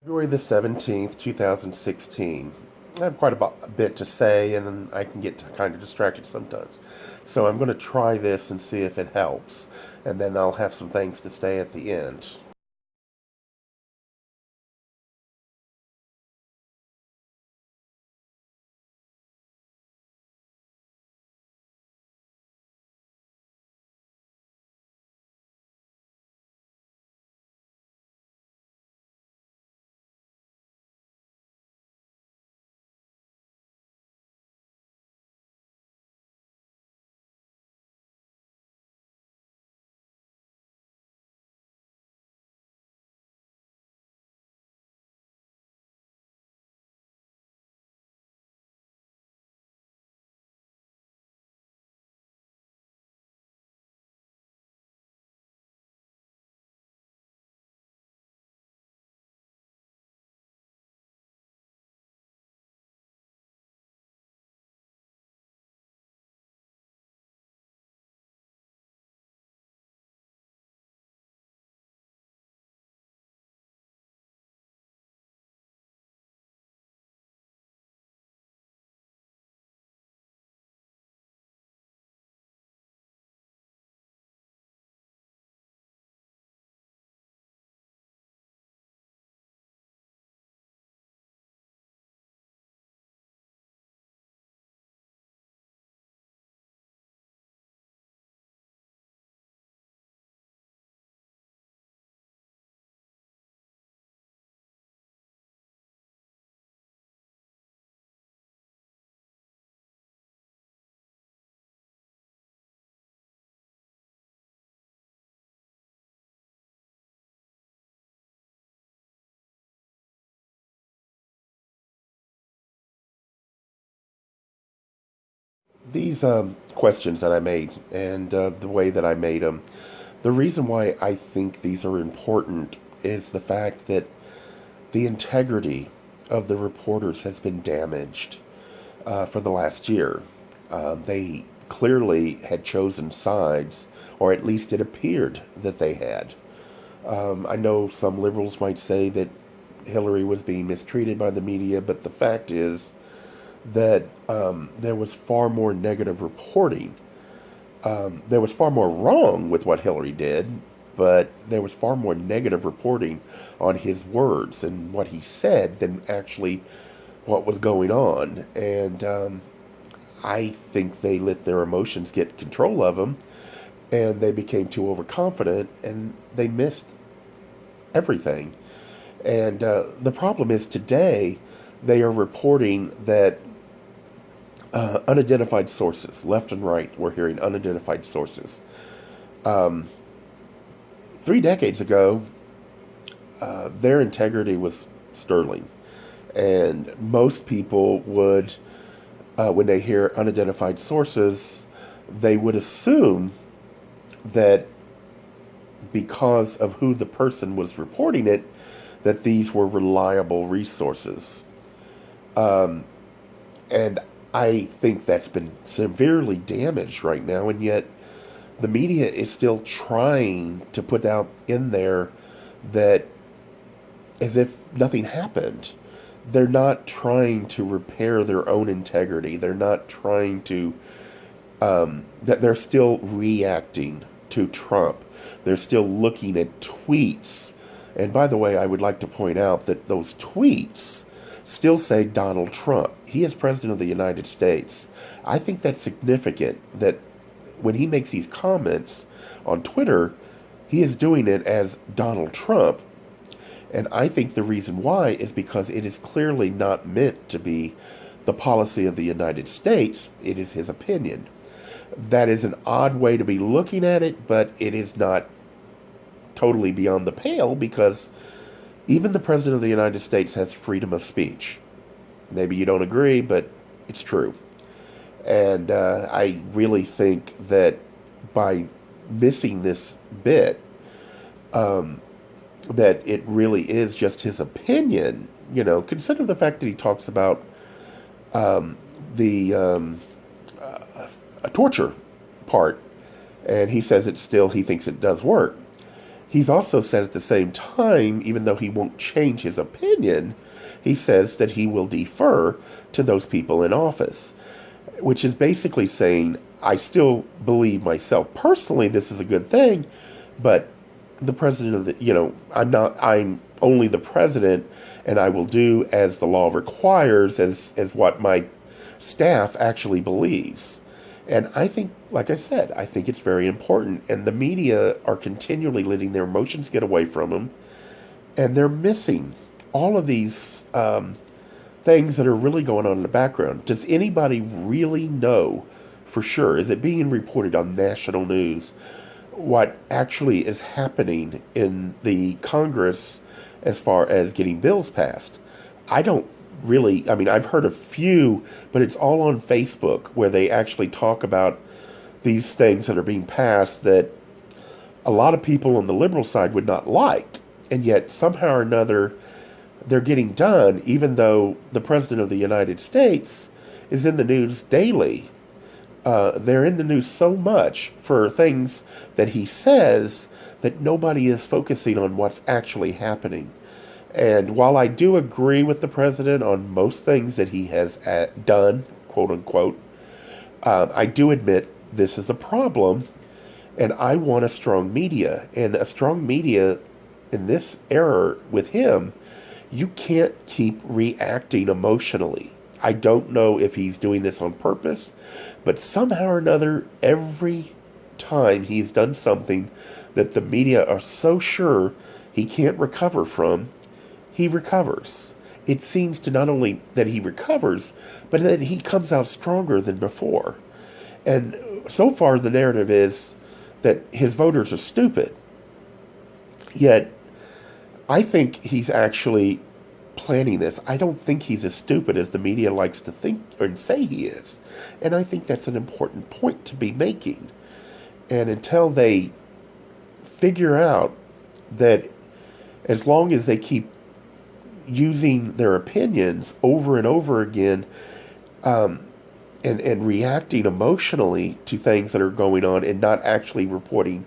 February the 17th, 2016. I have quite a bit to say, and then I can get kind of distracted sometimes. So I'm going to try this and see if it helps, and then I'll have some things to say at the end. These questions that I made and the way that I made them, the reason why I think these are important is the fact that the integrity of the reporters has been damaged for the last year. They clearly had chosen sides, or at least it appeared that they had. I know some liberals might say that Hillary was being mistreated by the media, but the fact is that there was far more negative reporting. There was far more wrong with what Hillary did, but there was far more negative reporting on his words and what he said than actually what was going on. And I think they let their emotions get control of them, and they became too overconfident, and they missed everything. And the problem is today they are reporting that unidentified sources, left and right, we're hearing unidentified sources. 3 decades ago, their integrity was sterling. And most people would, when they hear unidentified sources, they would assume that because of who the person was reporting it, that these were reliable resources. And I think that's been severely damaged right now, and yet the media is still trying to put out in there that as if nothing happened. They're not trying to repair their own integrity. They're not trying to, that they're still reacting to Trump. They're still looking at tweets. And by the way, I would like to point out that those tweets still say Donald Trump. He is President of the United States. I think that's significant that when he makes these comments on Twitter, he is doing it as Donald Trump. And I think the reason why is because it is clearly not meant to be the policy of the United States. It is his opinion. That is an odd way to be looking at it, but it is not totally beyond the pale because even the President of the United States has freedom of speech. Maybe you don't agree, but it's true. And I really think that by missing this bit, that it really is just his opinion. You know, consider the fact that he talks about the torture part, and he says it's still, he thinks it does work. He's also said at the same time, even though he won't change his opinion, he says that he will defer to those people in office, which is basically saying, I still believe myself personally this is a good thing, but the president of I'm only the president, and I will do as the law requires, as what my staff actually believes. And I think, like I said, I think it's very important. And the media are continually letting their emotions get away from them, and they're missing all of these things that are really going on in the background. Does anybody really know for sure? Is it being reported on national news what actually is happening in the Congress as far as getting bills passed? I don't really, I mean, I've heard a few, but it's all on Facebook where they actually talk about these things that are being passed that a lot of people on the liberal side would not like. And yet, somehow or another, they're getting done, even though the President of the United States is in the news daily. They're in the news so much for things that he says that nobody is focusing on what's actually happening. And while I do agree with the president on most things that he has done, quote unquote, I do admit this is a problem, and I want a strong media. And a strong media in this era with him, you can't keep reacting emotionally. I don't know if he's doing this on purpose, but somehow or another, every time he's done something that the media are so sure he can't recover from, he recovers. It seems to not only that he recovers, but that he comes out stronger than before. And so far, the narrative is that his voters are stupid. Yet, I think he's actually planning this. I don't think he's as stupid as the media likes to think or say he is. And I think that's an important point to be making. And until they figure out that as long as they keep using their opinions over and over again, and reacting emotionally to things that are going on and not actually reporting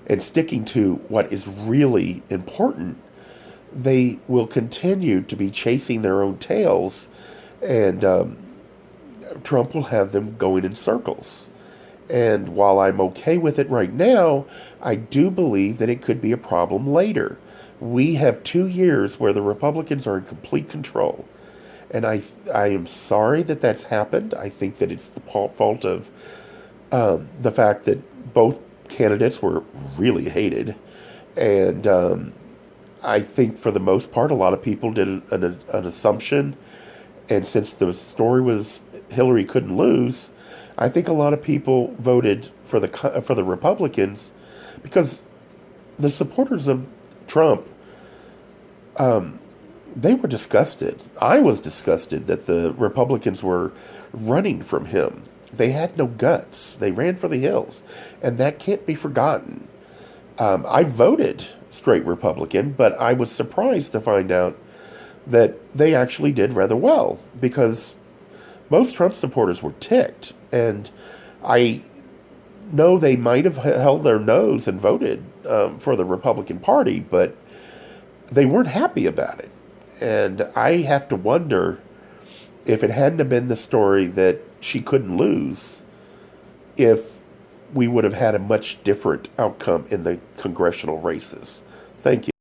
and sticking to what is really important, they will continue to be chasing their own tails, and Trump will have them going in circles. And while I'm okay with it right now, I do believe that it could be a problem later. We have 2 years where the Republicans are in complete control. And I am sorry that that's happened. I think that it's the fault of the fact that both candidates were really hated. And I think for the most part, a lot of people did an assumption. And since the story was Hillary couldn't lose, I think a lot of people voted for the Republicans because the supporters of Trump, they were disgusted. I was disgusted that the Republicans were running from him. They had no guts. They ran for the hills, and that can't be forgotten. I voted straight Republican, but I was surprised to find out that they actually did rather well, because most Trump supporters were ticked, and I know they might have held their nose and voted for the Republican Party, but they weren't happy about it. And I have to wonder if it hadn't have been the story that she couldn't lose, if we would have had a much different outcome in the congressional races. Thank you.